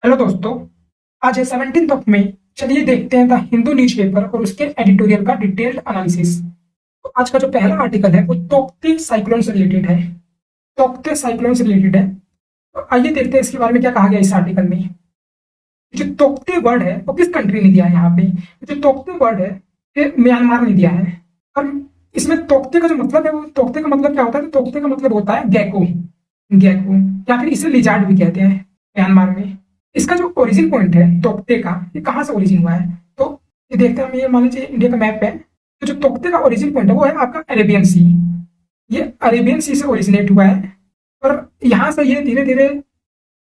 Hello दोस्तों। आज है 17 मई। चलिए देखते हैं द हिंदू न्यूज़पेपर और उसके एडिटोरियल का डिटेल्ड एनालिसिस। तो आज का जो पहला आर्टिकल है वो तोकते साइक्लोन से रिलेटेड है। तोकते साइक्लोन से रिलेटेड है। तो आइए देखते हैं इसके बारे में क्या कहा गया इस आर्टिकल में। जो तोकते वर्ड है वो किस कंट्री ने दिया है यहाँ पे। जो तोकते वर्ड है ये म्यांमार ने दिया है। और इसमें तोकते का जो मतलब है वो तोकते का मतलब क्या होता है, तो तोकते का मतलब होता है गैको। गैको या फिर इसे लिजार्ड भी कहते हैं म्यांमार में। इसका जो ओरिजिन पॉइंट है तोकते का, ये कहाँ से ओरिजिन हुआ है। तो ये देखते हैं हम, ये मान लीजिए इंडिया का मैप है। तो जो तोकते का ओरिजिन पॉइंट है वो है आपका अरेबियन सी। ये अरेबियन सी से ओरिजिनेट हुआ है। और यहाँ से ये धीरे धीरे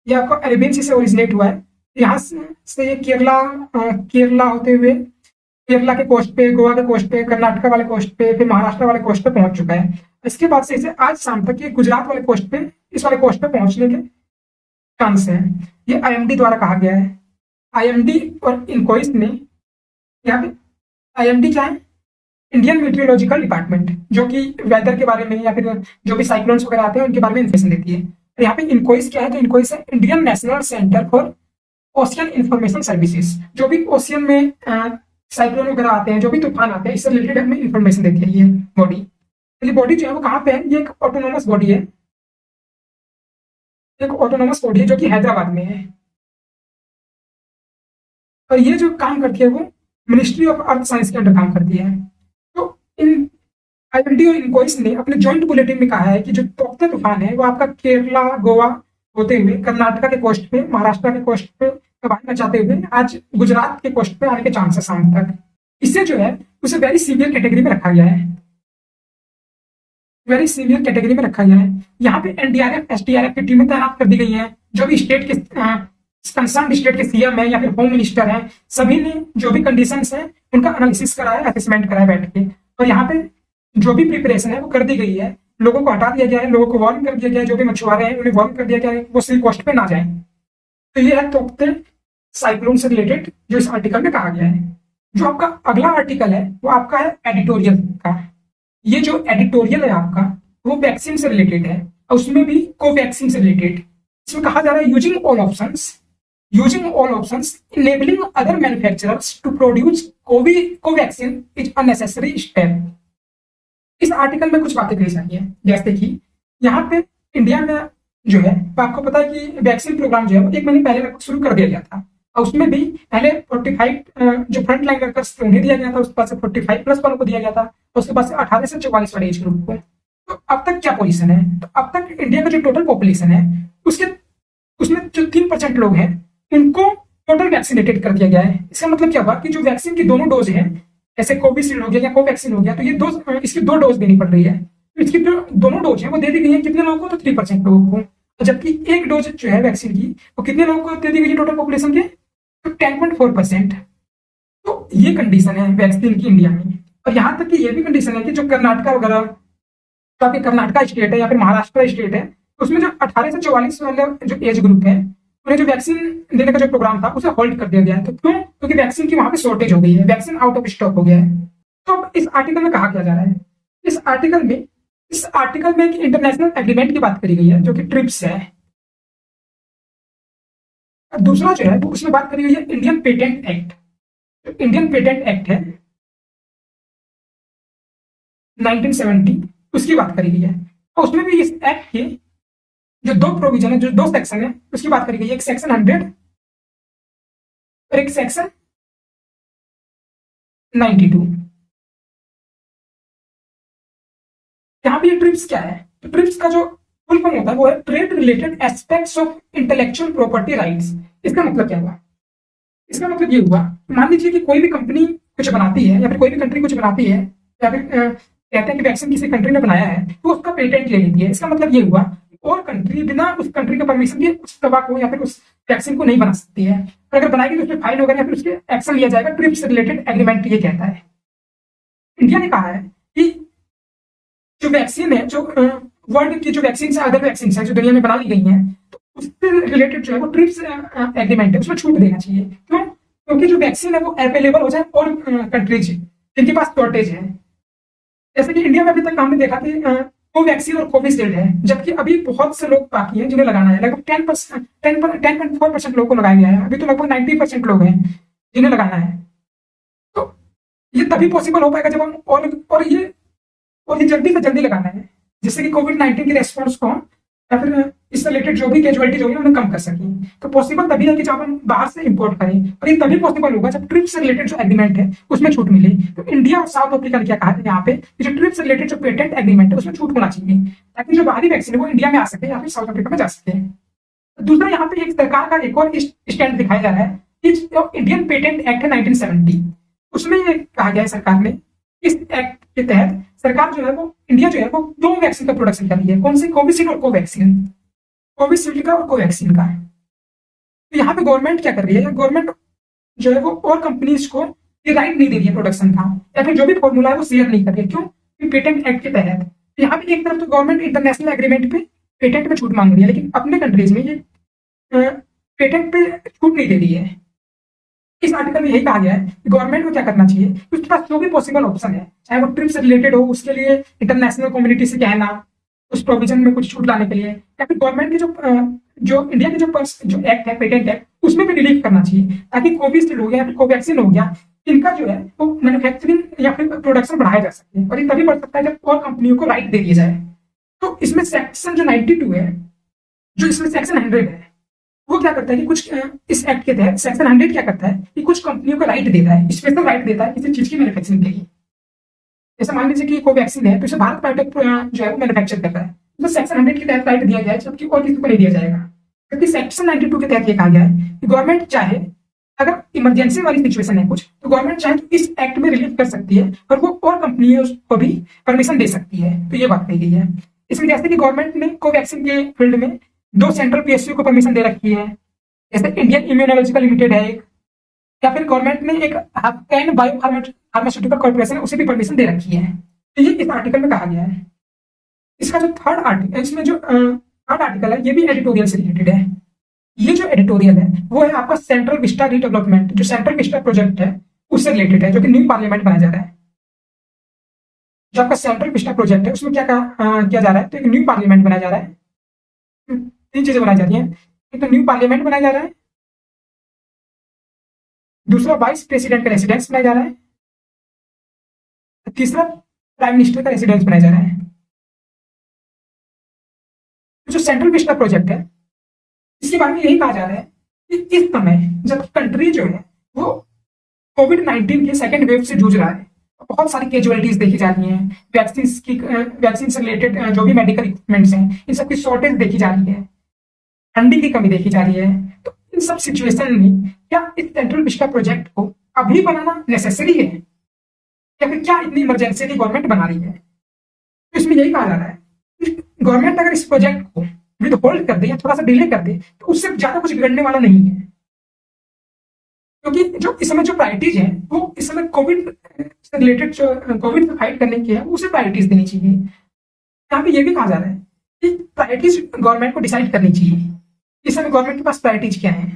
ये आपका अरेबियन सी से ओरिजिनेट हुआ है। यहाँ से ये केरला केरला होते हुए केरला के कोस्ट पे, गोवा के कोस्ट पे, कर्नाटका वाले कोस्ट पे, फिर महाराष्ट्र वाले कोस्ट पे पहुंच चुका है। इसके बाद से इसे आज शाम तक ये गुजरात वाले कोस्ट पे, इस वाले कोस्ट पे पहुंचने के चांस है। ये आईएमडी द्वारा कहा गया है। आईएमडी और इनकोइस ने यहाँ पे, आईएमडी क्या है, इंडियन मीटियोलॉजिकल डिपार्टमेंट, जो कि वेदर के बारे में या फिर जो भी साइक्लोन्स वगैरह आते हैं उनके बारे में इन्फॉर्मेशन देती है। और यहाँ पे इनकोइस क्या है, तो इनकोइस है Indian national centre for ocean information services. जो भी ओशियन में साइक्लोन वगैरह आते हैं, जो भी तूफान आते हैं, इससे रिलेटेड हमें इन्फॉर्मेशन देती है ये बॉडी। ये बॉडी जो है वो कहाँ पे है, ये एक ऑटोनोमस बॉडी है। एक ऑटोनोमस बॉडी है जो कि हैदराबाद में है। और ये जो काम करती है वो मिनिस्ट्री ऑफ अर्थ साइंस के अंडर काम करती है। तो इन आईएमडी और इनकोइस ने अपने जॉइंट बुलेटिन में कहा है कि जो तोक्ते तूफान है वो आपका केरला, गोवा होते हुए कर्नाटका के कोस्ट पे, महाराष्ट्र के कोस्ट पे तबाही मचाते हुए आज गुजरात के कोस्ट पे आने के चांसेस हैं शाम तक। इससे जो है उसे वेरी सीवियर कैटेगरी में रखा गया है। वेरी सीवियर कैटेगरी में रखा गया है। यहाँ पे एनडीआरएफ, एसडीआरएफ की टीमें तैनात कर दी गई हैं। जो भी स्टेट के कंसर्न स्टेट के सीएम है या फिर होम मिनिस्टर है, सभी ने जो भी कंडीशंस है उनका एनालिसिस कराया, असेसमेंट कराया बैठ के। और यहाँ पे जो भी प्रिपरेशन है वो कर दी गई है। लोगों को हटा दिया गया है, लोगों को वार्न कर दिया गया है, जो भी मछुआरे हैं उन्हें वार्न कर दिया गया है वो सी कोस्ट पे ना जाए। तो ये है तोकते साइक्लोन से रिलेटेड जो इस आर्टिकल में कहा गया है। जो आपका अगला आर्टिकल है वो आपका है एडिटोरियल का। ये जो एडिटोरियल है आपका वो वैक्सीन से रिलेटेड है और उसमें भी कोवैक्सीन से रिलेटेड। इसमें कहा जा रहा है using all options enabling other manufacturers to produce Covaxin is a necessary step. इस आर्टिकल में कुछ बातें कही जाती है, जैसे कि यहाँ पे इंडिया में जो है तो आपको पता है कि वैक्सीन प्रोग्राम जो है वो 1 महीने पहले लगभग शुरू कर दिया गया था। और उसमें भी पहले 45 जो फ्रंट लाइन वर्कर्स थे उन्हें दिया गया था, उसके बाद से 45+ वालों को दिया गया था, और उसके बाद से 18 से 44 वाले एज ग्रुप को। तो अब तक क्या पोजीशन है, तो अब तक इंडिया का जो टोटल पॉपुलेशन है उसके उसमें जो 3% लोग हैं उनको टोटल वैक्सीनेटेड कर दिया गया है। इसका मतलब क्या हुआ कि जो वैक्सीन की दोनों डोज है, जैसे कोविशील्ड हो गया या कोवैक्सीन हो गया, तो ये इसकी 2 डोज देनी पड़ रही है। तो इसकी जो दोनों डोज है वो दे दी गई है कितने लोगों को, तो 3% लोगों को। जबकि एक डोज जो है वैक्सीन की वो कितने लोगों को दे दी गई है टोटल पॉपुलेशन के, तो 10.4%। तो ये कंडीशन है वैक्सीन की इंडिया में। और यहाँ तक कि ये भी कंडीशन है कि जो कर्नाटका वगैरह, तो आपके कर्नाटका स्टेट है या फिर महाराष्ट्र स्टेट है, तो उसमें जो 18 से 44 वाला जो एज ग्रुप है उन्हें जो वैक्सीन देने का जो प्रोग्राम था उसे होल्ड कर दिया गया है। तो क्यों, क्योंकि वैक्सीन की वहां पे शॉर्टेज हो गई है, वैक्सीन आउट ऑफ स्टॉक हो गया है। तो अब इस आर्टिकल में कहा क्या जा रहा है, इस आर्टिकल में एक इंटरनेशनल एग्रीमेंट की बात करी गई है जो कि ट्रिप्स है। और दूसरा जो है वो उसमें बात करी गई है इंडियन पेटेंट एक्ट। जो इंडियन पेटेंट एक्ट है 1970, उसकी बात करी गई है। और उसमें भी इस एक्ट के जो 2 प्रोविजन है, जो 2 सेक्शन है उसकी बात करी गई है। एक सेक्शन 100 और एक सेक्शन 92। यहाँ पे ये ट्रिप्स क्या है, तो ट्रिप्स का जो फुल फॉर्म होता है वो है trade related aspects of intellectual property rights. इसका मतलब क्या हुआ, इसका मतलब ये हुआ, मान लीजिए कि कोई भी कंपनी कुछ बनाती है या फिर कोई भी कंट्री कुछ बनाती है, या फिर कहते हैं कि वैक्सीन किसी कंट्री ने बनाया है तो उसका पेटेंट ले लेती है। इसका मतलब ये हुआ और कंट्री बिना उस कंट्री के परमिशन के उस दवा को या फिर उस वैक्सीन को नहीं बना सकती है। और अगर बनाएगी तो उसमें फाइन होगा या फिर उसके एक्शन लिया जाएगा। ट्रिप्स रिलेटेड एग्रीमेंट ये कहता है। इंडिया ने कहा है कि जो वैक्सीन है, जो वर्ल्ड की जो वैक्सीन है, अदर वैक्सीन है जो दुनिया में बना ली गई हैं, तो उससे रिलेटेड जो है वो ट्रिप्स एग्रीमेंट है, उसमें छूट देना चाहिए। क्यों, क्योंकि जो वैक्सीन है वो अवेलेबल हो जाए और कंट्रीज जिनके पास शॉर्टेज है। जैसे कि इंडिया में अभी तक हमने देखा कि कोवैक्सीन और कोविशील्ड है, जबकि अभी बहुत से लोग बाकी हैं जिन्हें लगाना है। लगभग 10.4% लोगों को लगाया गया है। अभी तो लगभग 90% लोग हैं जिन्हें लगाना है। तो ये तभी पॉसिबल हो पाएगा जब हम और ये जल्दी से जल्दी लगाना है, जिससे कि कोविड-19 की रेस्पॉन्स को या फिर इससे रिलेटेड जो भी कैजुअलिटीज होगी उन्हें कम कर सकें। तो पॉसिबल तभी है कि जब हम बाहर से इंपोर्ट करें, और ये तभी पॉसिबल होगा जब ट्रिप्स से रिलेटेड जो एग्रीमेंट है उसमें छूट मिले। तो इंडिया और साउथ अफ्रीका ने क्या कहा है यहाँ पे, जो ट्रिप्स से रिलेटेड जो पेटेंट एग्रीमेंट है उसमें छूट होना चाहिए, ताकि जो बाहरी वैक्सीन है वो इंडिया में आ सके या फिर साउथ अफ्रीका में जा सके। दूसरा, यहाँ पे एक सरकार का एक और स्टैंड दिखाया जा रहा है कि जो इंडियन पेटेंट एक्ट है 1970, उसमें ये कहा गया है सरकार ने, इस एक्ट के तहत सरकार जो है वो इंडिया जो है वो दो वैक्सीन का प्रोडक्शन कर रही है। कौन सी? कोविशील्ड और कोवैक्सीन। कोविशील्ड का और कोवैक्सीन का। तो यहाँ पे गवर्नमेंट क्या कर रही है, गवर्नमेंट जो है वो और कंपनीज को ये राइट नहीं दे रही है प्रोडक्शन का, या फिर जो भी फॉर्मूला है वो शेयर नहीं कर रही है। क्यों? पेटेंट एक्ट के तहत। तो यहाँ पे एक तरफ तो गवर्नमेंट इंटरनेशनल एग्रीमेंट पे पेटेंट पे छूट मांग रही है, लेकिन अपने कंट्रीज में ये पेटेंट पे छूट नहीं दे रही है। इस आर्टिकल में यही कहा गया है कि गवर्नमेंट को क्या करना चाहिए, उसके पास जो भी पॉसिबल ऑप्शन है, चाहे वो ट्रिप से रिलेटेड हो, उसके लिए इंटरनेशनल कम्युनिटी से कहना उस प्रोविजन में कुछ छूट लाने के लिए, या फिर गवर्नमेंट की जो इंडिया की जो एक्ट है, पेटेंट एक्ट, उसमें भी रिलीफ करना चाहिए, ताकि कोविशील्ड हो गया या फिर कोवैक्सीन हो गया, इनका जो है वो मैन्युफैक्चरिंग या फिर प्रोडक्शन बढ़ाया जा सके। और ये तभी बढ़ सकता है जब और कंपनियों को राइट दे दिया जाए। तो इसमें सेक्शन जो 92 है, जो इसमें सेक्शन 100 है, वो क्या करता है कि कुछ इस एक्ट के तहत सेक्शन 100 क्या करता है कि कुछ कंपनियों को राइट देता है, स्पेशल राइट देता है किसी चीज की मैन्युफैक्चरिंग के लिए। जैसे मान लीजिए कि कोवैक्सीन है, तो इसे भारत बायोटेक जो है वो मैन्युफैक्चर कर रहा है, तो सेक्शन 100 के तहत राइट दिया गया है, जबकि और किसी को नहीं दिया जाएगा। क्योंकि सेक्शन 92 के तहत ये कहा गया है कि गवर्नमेंट चाहे, अगर इमरजेंसी वाली सिचुएशन है कुछ, तो गवर्नमेंट चाहे तो इस एक्ट में रिलीफ कर सकती है, और वो और कंपनियों को भी परमिशन दे सकती है। तो ये बात कही गई है। इसमें जैसे कि गवर्नमेंट ने कोवैक्सीन के फील्ड में 2 सेंट्रल पीएसयू को परमिशन दे रखी है, जैसे इंडियन इम्यूनोलॉजिकल लिमिटेड है एक, या फिर गवर्नमेंट ने एक कैन बायो फार्मास्यूटिकल कॉर्पोरेशन है, उसे भी परमिशन दे रखी है। तो ये इस आर्टिकल में कहा गया है। इसका जो थर्ड आर्टिकल, इसमें जो थर्ड आर्टिकल है, ये भी एडिटोरियल से रिलेटेड है। ये जो एडिटोरियल है वो है आपका सेंट्रल विस्टा रीडेवलपमेंट, जो सेंट्रल विस्टा प्रोजेक्ट है उससे रिलेटेड है, जो कि न्यू पार्लियामेंट बनाया जा रहा है। जो आपका सेंट्रल विस्टा प्रोजेक्ट है उसमें क्या किया जा रहा है, तो एक न्यू पार्लियामेंट बनाया जा रहा है। 3 चीजें बनाई जा रही हैं। एक तो न्यू पार्लियामेंट बनाया जा रहा है, दूसरा वाइस प्रेसिडेंट का रेसिडेंस बनाया जा रहा है, तीसरा प्राइम मिनिस्टर का रेसिडेंस बनाया जा रहा है। जो सेंट्रल विस्टा प्रोजेक्ट है, इसके बारे में यही कहा जा रहा है कि इस समय जब कंट्री जो है वो कोविड-19 के सेकेंड वेव से जूझ रहा है, बहुत सारी कैजुअलिटीज देखी जा रही हैं, वैक्सीन से रिलेटेड जो भी मेडिकल इक्विपमेंट्स हैं, इन सब की शॉर्टेज देखी जा रही है, ठंडी की कमी देखी जा रही है। तो इन सब सिचुएशन में क्या इस सेंट्रल विस्टा प्रोजेक्ट को अभी बनाना नेसेसरी है, या फिर क्या इतनी इमरजेंसी की गवर्नमेंट बना रही है? तो इसमें यही कहा जा रहा है कि गवर्नमेंट अगर इस प्रोजेक्ट को विद होल्ड कर दे या थोड़ा सा डिले कर दे, तो उससे ज्यादा कुछ बिगड़ने वाला नहीं है। क्योंकि जो इस समय जो प्रायोरिटीज है वो इस समय कोविड से रिलेटेड, जो कोविड से फाइट करने की है, उसे प्रायोरिटीज देनी चाहिए। यहाँ पे ये भी कहा जा रहा है कि प्रायोरिटीज गवर्नमेंट को डिसाइड करनी चाहिए, इस समय गवर्नमेंट के पास प्रायोरिटीज क्या है।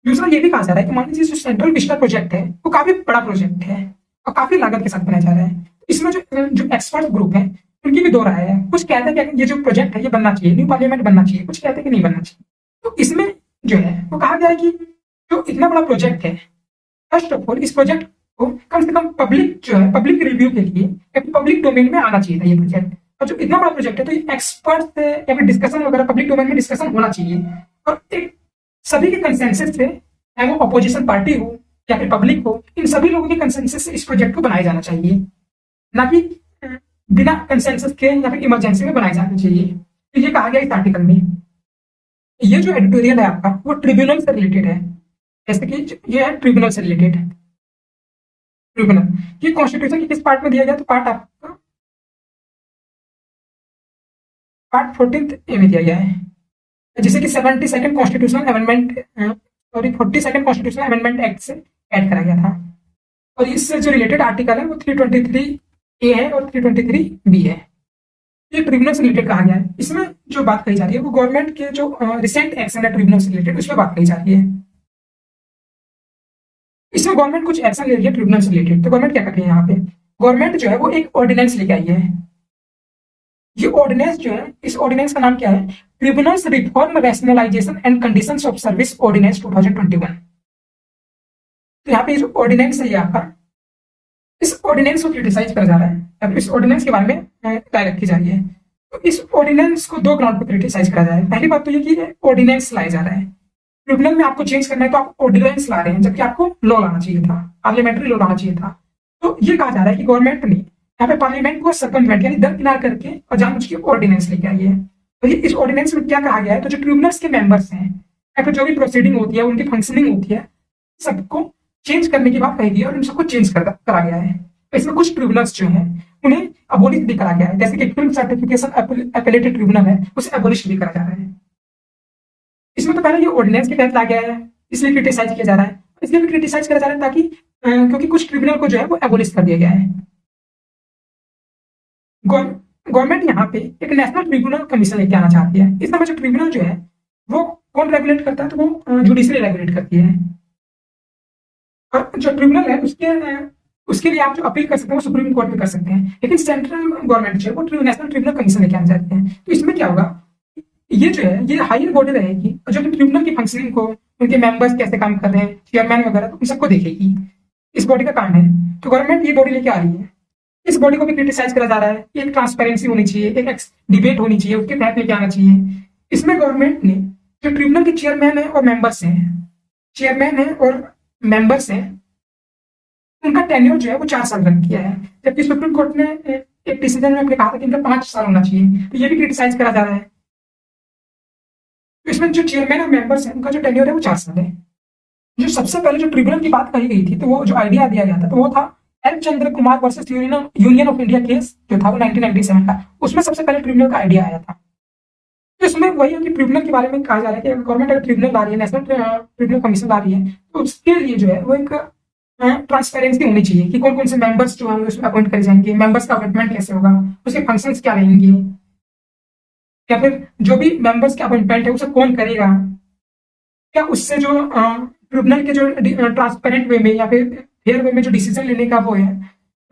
दूसरा ये भी कहा जा रहा है कि मान लीजिए जो सेंट्रल विस्टा प्रोजेक्ट है वो काफी बड़ा प्रोजेक्ट है और काफी लागत के साथ बनाया जा रहा है। इसमें जो एक्सपर्ट ग्रुप है उनकी भी 2 राय है। कुछ कहते हैं कि ये जो प्रोजेक्ट है ये बनना चाहिए, न्यू पार्लियामेंट बनना चाहिए, कुछ कहते हैं कि नहीं बनना चाहिए। तो इसमें जो है वो कहा गया है कि जो इतना बड़ा प्रोजेक्ट है, फर्स्ट ऑफ ऑल इस प्रोजेक्ट को कम से कम पब्लिक जो है, पब्लिक रिव्यू के लिए या फिर पब्लिक डोमेन में आना चाहिए था ये प्रोजेक्ट। और जो इतना बड़ा प्रोजेक्ट है तो ये एक्सपर्ट से या फिर डिस्कशन वगैरह पब्लिक डोमेन में डिस्कशन होना चाहिए, और एक सभी के कंसेंसस से, चाहे वो अपोजिशन पार्टी हो या फिर पब्लिक हो, इन सभी लोगों के कंसेंसस से इस प्रोजेक्ट को बनाया जाना चाहिए, ना कि बिना कंसेंसस के या फिर इमरजेंसी में बनाए जाने चाहिए। तो ये कहा गया इस आर्टिकल में। ये जो एडिटोरियल है आपका वो ट्रिब्यूनल से रिलेटेड है, जैसे कि ये है ट्रिब्यूनल से रिलेटेड। ट्रिब्यूनल ये कॉन्स्टिट्यूशन के किस पार्ट में दिया गया, तो पार्ट आपका पार्ट 14 ए में दिया गया है, जिसे कि 72nd constitutional amendment, sorry 42nd constitutional amendment act से ऐड करा गया था। और इससे जो रिलेटेड आर्टिकल है वो 323 ए है और 323 बी है। ये ट्रिब्यूनल से रिलेटेड कहा गया है। इसमें जो बात कही जा रही है वो गवर्नमेंट के जो रिसेंट एक्शन है ट्रिब्यूनल से रिलेटेड, उस पर बात कही जा रही है। इसमें गवर्नमेंट कुछ एक्शन ले रही है ट्रिब्यूनल से रिलेटेड। तो गवर्नमेंट क्या कर रही है यहाँ पे, गवर्नमेंट जो है वो एक ऑर्डिनेंस लेके आई है, ये ऑर्डिनेंस जो है, इस ऑर्डिनेंस का नाम क्या है? Tribunals reform rationalisation and conditions of service ordinance 2021। तो यहाँ पे जो ऑर्डिनेंस है यहाँ पर, इस ऑर्डिनेंस को क्रिटिसाइज करा जा रहा है, अब इस ऑर्डिनेंस के बारे में राय रखी जा रही है। तो इस ऑर्डिनेंस को दो ग्राउंड पर क्रिटिसाइज करा जा रहा है। पहली बात तो ये कि ऑर्डिनेंस लाया जा रहा है, ट्रिब्यूनल में आपको चेंज करना है तो आप ऑर्डिनेंस ला रहे हैं, जबकि आपको लॉ लाना चाहिए था, पार्लियामेंट्री लॉ लाना चाहिए था। तो ये कहा जा रहा है कि गवर्नमेंट ने यहाँ पे पार्लियामेंट को सर्कमवेंट यानी दरकिनार करके और जानबूझ के ऑर्डिनेंस लेके आई है। तो ये इस ऑर्डिनेंस में क्या कहा गया है? तो जो ट्रिब्यूनल्स के मेंबर्स हैं या फिर जो भी प्रोसीडिंग होती है, उनकी फंक्शनिंग होती है, सबको चेंज करने की बात कही गई है और इन सबको चेंज करा गया है। तो इसमें कुछ ट्रिब्यूनल्स जो हैं उन्हें अबोलिश भी करा गया है, जैसे कि फिल्म सर्टिफिकेशन अपीलेटेड ट्रिब्यूनल है, उसे अबोलिश भी करा जा रहा है। इसमें तो पहले ये ऑर्डिनेंस के तहत ला गया है, इसलिए क्रिटिसाइज किया जा रहा है। इसलिए भी क्रिटिसाइज करा जा रहा है ताकि क्योंकि कुछ ट्रिब्यूनल को जो है वो एबोलिश कर दिया गया है। गवर्नमेंट यहाँ पे एक नेशनल ट्रिब्यूनल कमीशन लेके आना चाहती है। इस समय जो ट्रिब्यूनल जो है वो कौन रेगुलेट करता है? तो वो जुडिशरी रेगुलेट करती है। और जो ट्रिब्यूनल है उसके लिए आप जो अपील कर सकते हैं वो सुप्रीम कोर्ट में कर सकते हैं, लेकिन सेंट्रल गवर्नमेंट जो है वो नेशनल ट्रिब्यूनल कमीशन लेके आना चाहते हैं। तो इसमें क्या होगा? ये जो है ये हायर बॉडी रहेगी जो कि ट्रिब्यूनल की फंक्शनिंग को, उनके मेंबर्स कैसे काम कर रहे हैं, चेयरमैन वगैरह, तो उन सबको देखेगी। इस बॉडी का काम है। तो गवर्नमेंट ये बॉडी लेके आ रही है। इस बॉडी को भी क्रिटिसाइज करा जा रहा है। एक ट्रांसपेरेंसी होनी चाहिए, एक डिबेट होनी चाहिए, उसके तहत लेके आना चाहिए। इसमें गवर्नमेंट ने जो ट्रिब्यूनल के चेयरमैन है और मेंबर्स हैं, चेयरमैन है और मेंबर्स हैं, उनका टेन्योर जो है वो 4 साल रख किया है, जबकि सुप्रीम कोर्ट ने एक डिसीजन में अपने कहा था कि इनका 5 साल होना चाहिए। तो ये भी क्रिटिसाइज करा जा रहा है। तो इसमें जो चेयरमैन और मेंबर्स हैं उनका जो टेन्योर है वो 4 साल है। जो सबसे पहले जो ट्रिब्यूनल की बात कही गई थी, तो वो जो आइडिया दिया गया था तो वो था L Chandra Kumar versus union of India case जो था वो 1997 का। उसमें सबसे पहले ट्रिब्यूनल का आइडिया आया था। तो इसमें वही है कि ट्रिब्यूनल के बारे में कहा जा रहा है कि गवर्नमेंट अगर ट्रिब्यूनल ला रही है, नेशनल ट्रिब्यूनल कमीशन ला रही है, तो उसके लिए जो है वो एक ट्रांसपेरेंसी होनी चाहिए कि कौन कौन से मेंबर्स जो हैं उसमें अपॉइंट करे जाएंगे, मेंबर्स का अपॉइंटमेंट कैसे होगा, उसके फंक्शंस क्या रहेंगे, या फिर जो भी मेंबर्स के अपॉइंटमेंट है उसे कौन करेगा, क्या उससे जो ट्रिब्यूनल के जो ट्रांसपेरेंट वे में या फिर फेयर वे में जो डिसीजन लेने का वो है,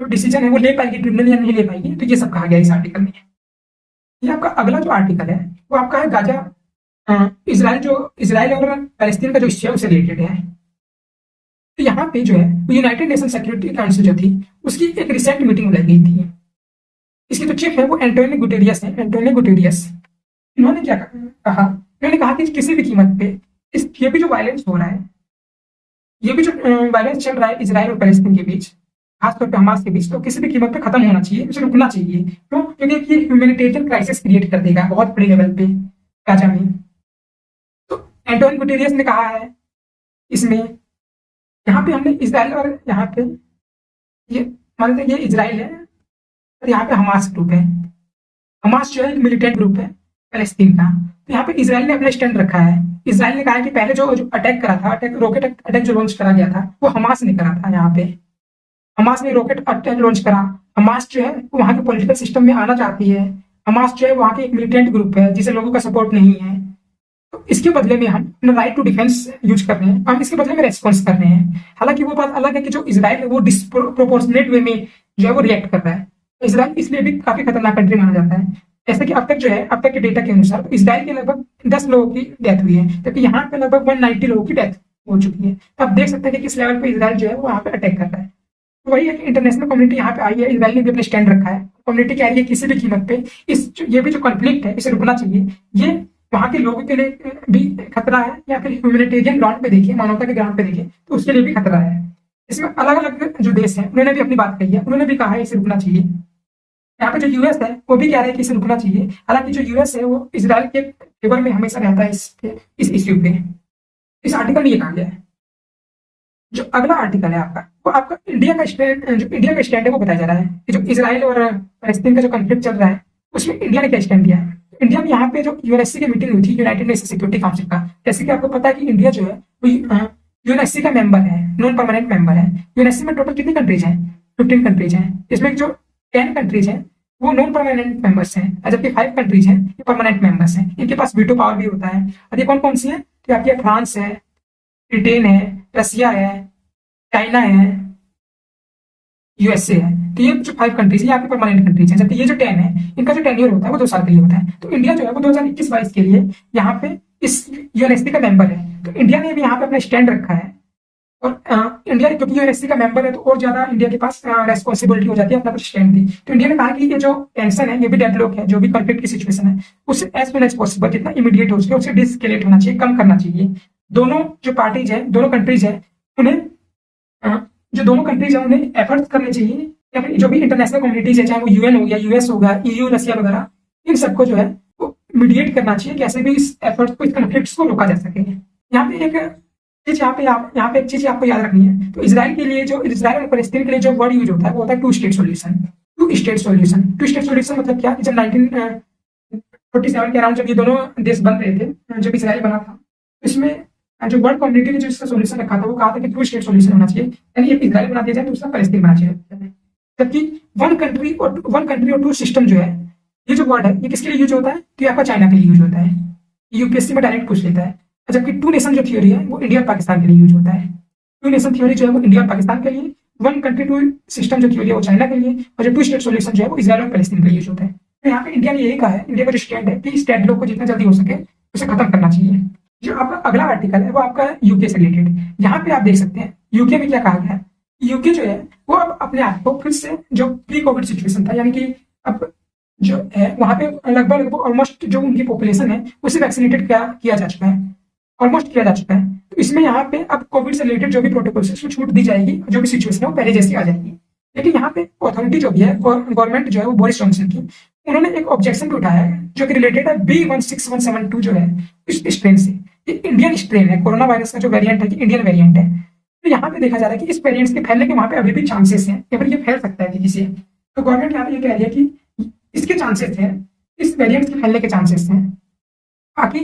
जो डिसीजन है वो ले पाएगी ट्रिब्यूनल या नहीं ले पाएगी। तो ये सब कहा गया इस आर्टिकल में। ये आपका अगला जो आर्टिकल है वो आपका है गाजा इसराइल और पैलेस्टीन का जो इश्यू है उससे रिलेटेड है। तो यहाँ पे जो है यूनाइटेड नेशन सिक्योरिटी काउंसिल जो थी उसकी एक रिसेंट मीटिंग बुलाई गई थी। इसके जो चीफ है वो एंटोनियो गुटेरियस है, एंटोनियो गुटेरियस। इन्होंने क्या कहा? इन्होंने कहा कि किसी भी कीमत पे ये भी जो वायलेंस हो रहा है, ये भी जो वायलेंस चल रहा है इसराइल और पैलेस्टीन के बीच, खासतौर पर हमास के बीच, तो किसी भी कीमत पे खत्म होना चाहिए, इसे रुकना चाहिए। क्यों? क्योंकि ये ह्यूमैनिटेरियन क्राइसिस क्रिएट कर देगा बहुत बड़े लेवल पे गाजा में। तो एंटोनियो गुटेरियस ने कहा है इसमें, यहाँ पे हमने इसराइल और यहाँ पे ये मान लीजिए ये इसराइल है और यहाँ पे हमास ग्रुप है। हमास जो है एक मिलिटेंट ग्रुप है पैलेस्तीन का। तो यहाँ पे इसराइल ने अपना स्टैंड रखा है। इसराइल ने कहा है कि पहले जो अटैक करा था, रॉकेट अटैक जो लॉन्च करा गया था वो हमास ने करा था। यहाँ पे हमास ने रॉकेट अटैक लॉन्च करा। हमास जो है वो वहाँ के पॉलिटिकल सिस्टम में आना चाहती है। हमास जो है वहाँ के एक मिलिटेंट ग्रुप है जिसे लोगों का सपोर्ट नहीं है। तो इसके बदले में हम अपना राइट टू डिफेंस यूज कर रहे हैं, हम इसके बदले में रेस्पॉन्स कर रहे हैं। हालांकि वो बात अलग है कि जो इसराइल है वो डिस्प्रोपोर्शनेट वे में जो है वो रिएक्ट कर रहा है। तो इसराइल इसलिए भी काफी खतरनाक कंट्री माना जाता है। ऐसे कि अब तक जो है, अब तक के डेटा के अनुसार इसराइल के लगभग 10 लोगों की डेथ हुई है, जबकि यहाँ पे लगभग 190 लोगों की डेथ हो चुकी है। तो आप देख सकते हैं कि किस लेवल पे इसराइल जो है वो वहाँ पे अटैक कर रहा है। तो वही है कि इंटरनेशनल कम्युनिटी यहाँ पे आई है, इसराइल ने भी अपना स्टैंड रखा है। कम्युनिटी कह रही है किसी भी कीमत पे ये भी जो कॉन्फ्लिक्ट है इसे रुकना चाहिए। ये वहाँ के लोगों के लिए भी खतरा है, या फिर ह्यूमैनिटेरियन ग्राउंड पे देखिए, मानवता के ग्राउंड पे देखिए तो उसके लिए भी खतरा है। इसमें अलग अलग जो देश हैं उन्होंने भी अपनी बात कही है, उन्होंने भी कहा है इसे रुकना चाहिए। यहाँ पे जो यूएस है वो भी कह रहे हैं कि इसे रुकना चाहिए। हालांकि जो यूएस है वो इसराइल के फेवर में हमेशा रहता है इस इश्यू पे। इस आर्टिकल में ये कहा गया है। जो अगला आर्टिकल है आपका वो आपका इंडिया का स्टैंड, जो इंडिया का स्टैंड है वो बताया जा रहा है कि जो इसराइल और पैलेस्टीन का जो कॉन्फ्लिक्ट चल रहा है उसमें इंडिया ने क्या स्टैंड दिया है। इंडिया में यहाँ पे जो यूएनएससी की मीटिंग हुई थी, यूनाइटेड नेशन सिक्योरिटी काउंसिल का, जैसे कि आपको पता है कि इंडिया जो है वो यूएनएससी का मेंबर है, नॉन परमानेंट मेंबर है। यूएनएससी में टोटल कितनी कंट्रीज हैं? 15 कंट्रीज हैं। इसमें जो 10 कंट्रीज हैं वो नॉन परमानेंट मेंबर्स हैं, जबकि 5 कंट्रीज हैं ये परमानेंट मेंबर्स हैं। इनके पास वीटो पावर भी होता है। और ये कौन कौन सी है? तो आपकी फ्रांस है, ब्रिटेन है, रसिया है, चाइना है, यूएसए है। तो ये जो 5 कंट्रीज है यहाँ पे परमानेंट कंट्रीज है, जबकि ये जो 10 है इनका जो टेन्योर होता है वो 2 साल के लिए होता है। तो इंडिया जो है वो 2021-22 के लिए यहाँ पे इस यूएनएससी का मेंबर है। तो इंडिया ने भी यहाँ पे अपना स्टैंड रखा है, और इंडिया क्योंकि यूएनएससी का मेंबर है तो और ज्यादा इंडिया के पास रेस्पॉन्सिबिलिटी हो जाती है अपना कुछ स्टैंड दी। तो इंडिया ने कहा कि ये जो टेंशन है, ये भी डेडलॉक है, जो भी कॉन्फ्लिक्ट की सिचुएशन है, उससे एज सुन एज पॉसिबल जितना इमीडिएट हो सके उससे डिस्केलेट होना चाहिए, कम करना चाहिए। दोनों जो पार्टीज है, दोनों कंट्रीज है, उन्हें जो दोनों कंट्रीज है उन्हें एफर्ट्स करने चाहिए, या फिर जो भी इंटरनेशनल कम्युनिटीज है, चाहे वो यूएन हो गया, यूएस हो गया, ईयू, रशिया वगैरह, इन सबको जो है वो मीडिएट करना चाहिए, कैसे भी इस एफर्ट्स को, इस कॉन्फ्लिक्ट्स को रोका जा सके। यहाँ पे एक चीज यहाँ पे एक चीज आपको याद रखनी है। तो इसराइल के लिए, जो इसराइल और फलस्तीन के लिए जो वर्ड यूज होता है वो होता है two state solution. Two state solution, two state solution मतलब क्या, जब 1947 के अराउंड जब ये दोनों देश बन रहे थे, जब इसराइल बना था, इसमें जो वर्ल्ड कम्युनिटी ने जो इसका सॉल्यूशन रखा था वो कहा था कि टू स्टेट सॉल्यूशन होना चाहिए, यानी एक इसराइल बना दिया जाए, दूसरा फलस्तीन बना चाहिए। जबकि वन कंट्री और टू सिस्टम जो है, ये जो वर्ड है ये किसके लिए यूज होता है, तो आपका चाइना के लिए यूज होता है, यूपीएससी में डायरेक्ट पूछ लेता है। जबकि टू नेशन जो थ्योरी है वो इंडिया और पाकिस्तान के लिए यूज होता है। टू नेशन थ्योरी जो है वो इंडिया और पाकिस्तान के लिए, वन कंट्री टू सिस्टम जो थ्योरी है वो चाइना के लिए, और जो टू स्टेट सॉल्यूशन जो है वो इसराइल और फलस्तीन के लिए यूज होता है। तो यहाँ पे इंडिया ने यही कहा है, इंडिया का जो स्टैंड है कि इस डेडलॉक को जितना जल्दी हो सके उसे खत्म करना चाहिए। जो आपका अगला आर्टिकल है वो आपका यूके से रिलेटेड। यहाँ पे आप देख सकते हैं यूके में क्या कहा गया है। यूके जो है वो अब अपने आप को फिर से जो प्री कोविड सिचुएशन था, यानी कि अब जो है वहां पे लगभग ऑलमोस्ट जो उनकी पॉपुलेशन है उसे वैक्सीनेटेड किया जा चुका है, ऑलमोस्ट किया जा चुका है। तो इसमें यहाँ पे अब कोविड से रिलेटेड जो भी प्रोटोकॉल है उसमें छूट दी जाएगी, जो भी सिचुएशन है वो पहले जैसी आ जाएगी। लेकिन यहाँ पे अथॉरिटी जो भी है, गवर्नमेंट जो है वो बोरिस जॉनसन की, उन्होंने एक ऑब्जेक्शन भी उठाया है जो कि रिलेटेड है B16172 जो है इस स्ट्रेन से। ये इंडियन स्ट्रेन है, कोरोना वायरस का जो वेरिएंट है कि इंडियन वेरिएंट है। तो यहाँ पे देखा जा रहा है कि इस वेरिएंट्स के फैलने के वहां पे अभी भी चांसेस हैं, या फिर ये फैल सकता है किसी से। तो गवर्नमेंट यहाँ पे ये कह रही है कि इसके चांसेस हैं, इस वेरिएंट्स के फैलने के चांसेस हैं। बाकी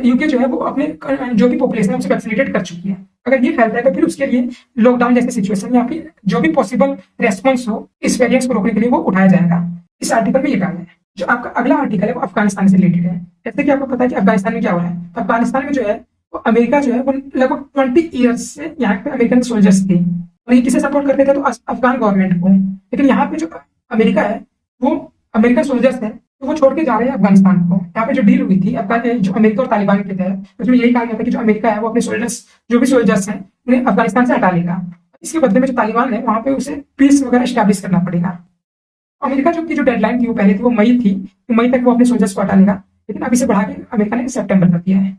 यूके जो है वो अपने जो भी पॉपुलेशन है उसे वैक्सीनेटेड कर चुकी है। अगर ये फैलता है तो फिर उसके लिए लॉकडाउन जैसी सिचुएशन या फिर जो भी पॉसिबल रेस्पॉन्स हो इस वेरिएंट्स को रोकने के लिए वो उठाया जाएगा। इस आर्टिकल में ये कहा है। जो आपका अगला आर्टिकल है वो अफगानिस्तान से रिलेटेड है। जैसे कि आपको पता है कि अफगानिस्तान में क्या हो रहा है, तो अफगानिस्तान में जो है वो अमेरिका जो है वो लगभग 20 ईयर्स से यहाँ पे अमेरिकन सोल्जर्स थे, और ये किसे सपोर्ट करते थे, तो अफगान गवर्नमेंट को। लेकिन यहाँ पे जो अमेरिका है वो अमेरिकन सोल्जर्स है तो वो छोड़ के जा रहे हैं अफगानिस्तान को। यहाँ पे जो डील हुई थी अफगान जो अमेरिका और तालिबान के तहत, उसमें यही कहा गया था कि जो अमेरिका है वो अपने सोल्जर्स, जो भी सोल्जर्स हैं, उन्हें अफगानिस्तान से हटा लेगा। इसके बदले में जो तालिबान है वहां पे उसे पीस वगैरह स्टैब्लिश करना पड़ेगा। अमेरिका जो की जो डेडलाइन थी वो पहले थी, वो मई थी, तो मई तक वो अपने सोल्जर्स को हटा लेगा, लेकिन अभी से बढ़ा के अमेरिका ने सितंबर तक किया है।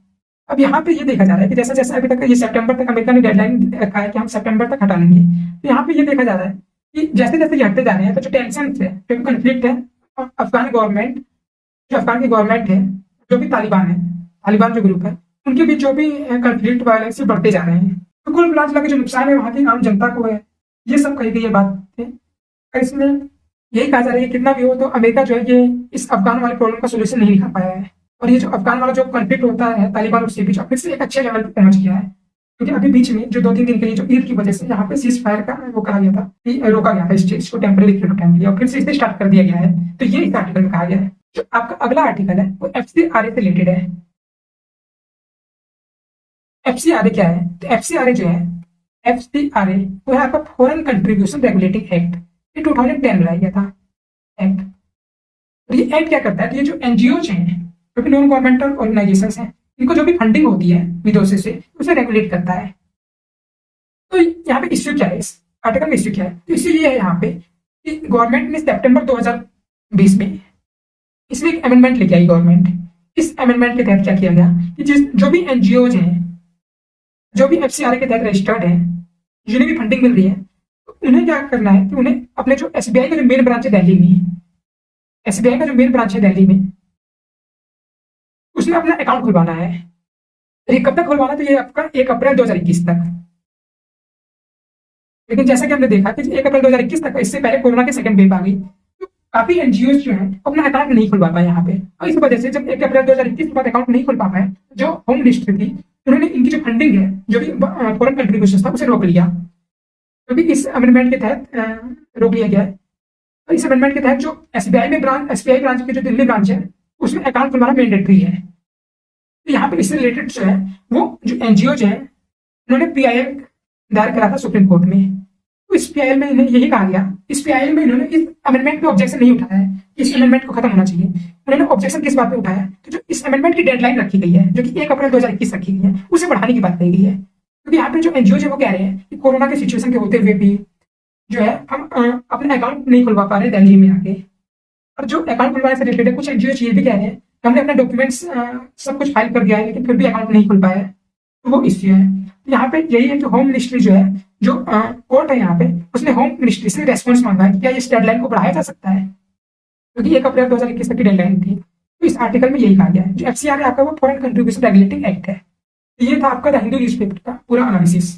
अब यहाँ पे ये देखा जा रहा है कि जैसे जैसे अभी तक ये सितंबर तक अमेरिका ने डेडलाइन रखा है कि हम सितंबर तक हटा लेंगे, तो यहाँ पे ये देखा जा रहा है कि जैसे जैसे ये हटते जा रहे हैं तो जो टेंशन है, जो कन्फ्लिक्ट है, अफगान गवर्नमेंट, जो अफगान की गवर्नमेंट है, जो भी तालिबान है, तालिबान जो ग्रुप है, उनके बीच जो भी कन्फ्लिक्ट वायलेंस बढ़ते जा रहे हैं। तो कुल मिला के जो नुकसान है वहाँ की आम जनता को है, ये सब कही गई है बात है। इसमें यही कहा जा रहा है कि कितना भी हो तो अमेरिका जो है ये इस अफगान वाले प्रॉब्लम का सोल्यूशन नहीं निकाल पाया है, और ये जो अफगान वाला जो कॉन्फ्लिक्ट होता है तालिबान उसके बीच फिर से एक अच्छे लेवल पे पहुंच गया है। क्योंकि अभी बीच में जो 2-3 दिन के लिए जो ईद की वजह से यहाँ पे सीज फायर का वो कहा गया था कि रोका गया था, इस चीज को टेम्परेरी पीरियड टाइम लिया और फिर से इसे स्टार्ट कर दिया गया है। तो ये इस आर्टिकल में कहा गया है। जो आपका अगला आर्टिकल है वो FCRA से रिलेटेड है। FCRA क्या है, तो FCRA जो है, FCRA वो है आपका फॉरेन कंट्रीब्यूशन रेगुलेटिंग एक्ट। ये 2010 में लाया गया था एक्ट। और ये एक्ट क्या करता है, तो ये जो NGOs हैं, जो भी नॉन गवर्नमेंटल ऑर्गेनाइजेशंस हैं, इनको जो भी फंडिंग होती है विदेशों से उसे रेगुलेट करता है। तो यहाँ पे इश्यू क्या है, इस आर्टिकल में इश्यू क्या है, तो इश्यू ये है यहाँ पे कि गवर्नमेंट ने सितंबर 2020 में इसमें एक अमेंडमेंट लेके आई गवर्नमेंट। इस अमेंडमेंट के तहत क्या किया गया कि जो भी NGOs हैं, जो भी FCRA के तहत रजिस्टर्ड है, जिन्हें भी फंडिंग मिल रही है, तो उन्हें क्या करना है कि उन्हें अपने जो SBI का जो मेन ब्रांच है दिल्ली में, SBI का जो मेन ब्रांच है दिल्ली में, उसमें अपना अकाउंट खुलवाना है। ये कब तक खुलवाना है, तो ये आपका 1 अप्रैल 2021 तक। लेकिन जैसा कि हमने देखा कि 1 अप्रैल 2021 तक, इससे पहले कोरोना की सेकंड वेव आ गई, तो काफी NGOs जो है अपना अकाउंट नहीं खुलवा पाए यहाँ पे। और इस वजह से जब 1 अप्रैल 2021 के बाद अकाउंट नहीं खुल पा पाए, जो होम मिनिस्ट्री थी उन्होंने इनकी जो फंडिंग है, जो भी फॉरेन कंट्रीब्यूशन था, उसे रोक लिया। क्योंकि इस अमेंडमेंट के तहत रोक लिया गया है। और इस अमेंडमेंट के तहत जो SBI ब्रांच की जो दिल्ली ब्रांच है उसमें अकाउंट खुलवाना मैंडेटरी है। तो यहाँ पे इससे रिलेटेड जो है वो जो NGOs हैं उन्होंने PIL दायर करा था सुप्रीम कोर्ट में। तो इस पीआईएल में इन्हें यही कहा गया, इस पीआईएल में इन्होंने इस अमेंडमेंट पे ऑब्जेक्शन नहीं उठाया है, इस अमेंडमेंट को खत्म होना चाहिए। उन्होंने ऑब्जेक्शन किस बात पे उठाया, तो जो इस अमेंडमेंट की डेडलाइन रखी गई है, जो कि 1 अप्रैल 2021 रखी गई है, उसे बढ़ाने की बात कही गई है। क्योंकि यहाँ पे जो एनजीओ है वो कह रहे हैं कि कोरोना के सिचुएशन के होते हुए भी जो है हम अपना अकाउंट नहीं खुलवा पा रहे दिल्ली में आके। और जो अकाउंट खुलवाने से रिलेटेड कुछ एनजीओ ये भी कह रहे हैं कि हमने अपना डॉक्यूमेंट्स सब कुछ फाइल कर दिया है, लेकिन फिर भी अकाउंट नहीं खुल पाया है, तो वो इश्यू है। तो यहाँ पे यही है कि होम मिनिस्ट्री जो है, जो कोर्ट है यहाँ पे, उसने होम मिनिस्ट्री से रेस्पॉन्स मांगा है कि क्या इस डेडलाइन को बढ़ाया जा सकता है, क्योंकि 1 अप्रैल 2021 तक की डेडलाइन थी। तो इस आर्टिकल में यही कहा गया है। जो एफसीआर है आपका, वो फॉरेन कंट्रीब्यूशन रेगुलेटिंग एक्ट है। तो ये था आपका द हिंदू न्यूज़पेपर का पूरा एनालिसिस।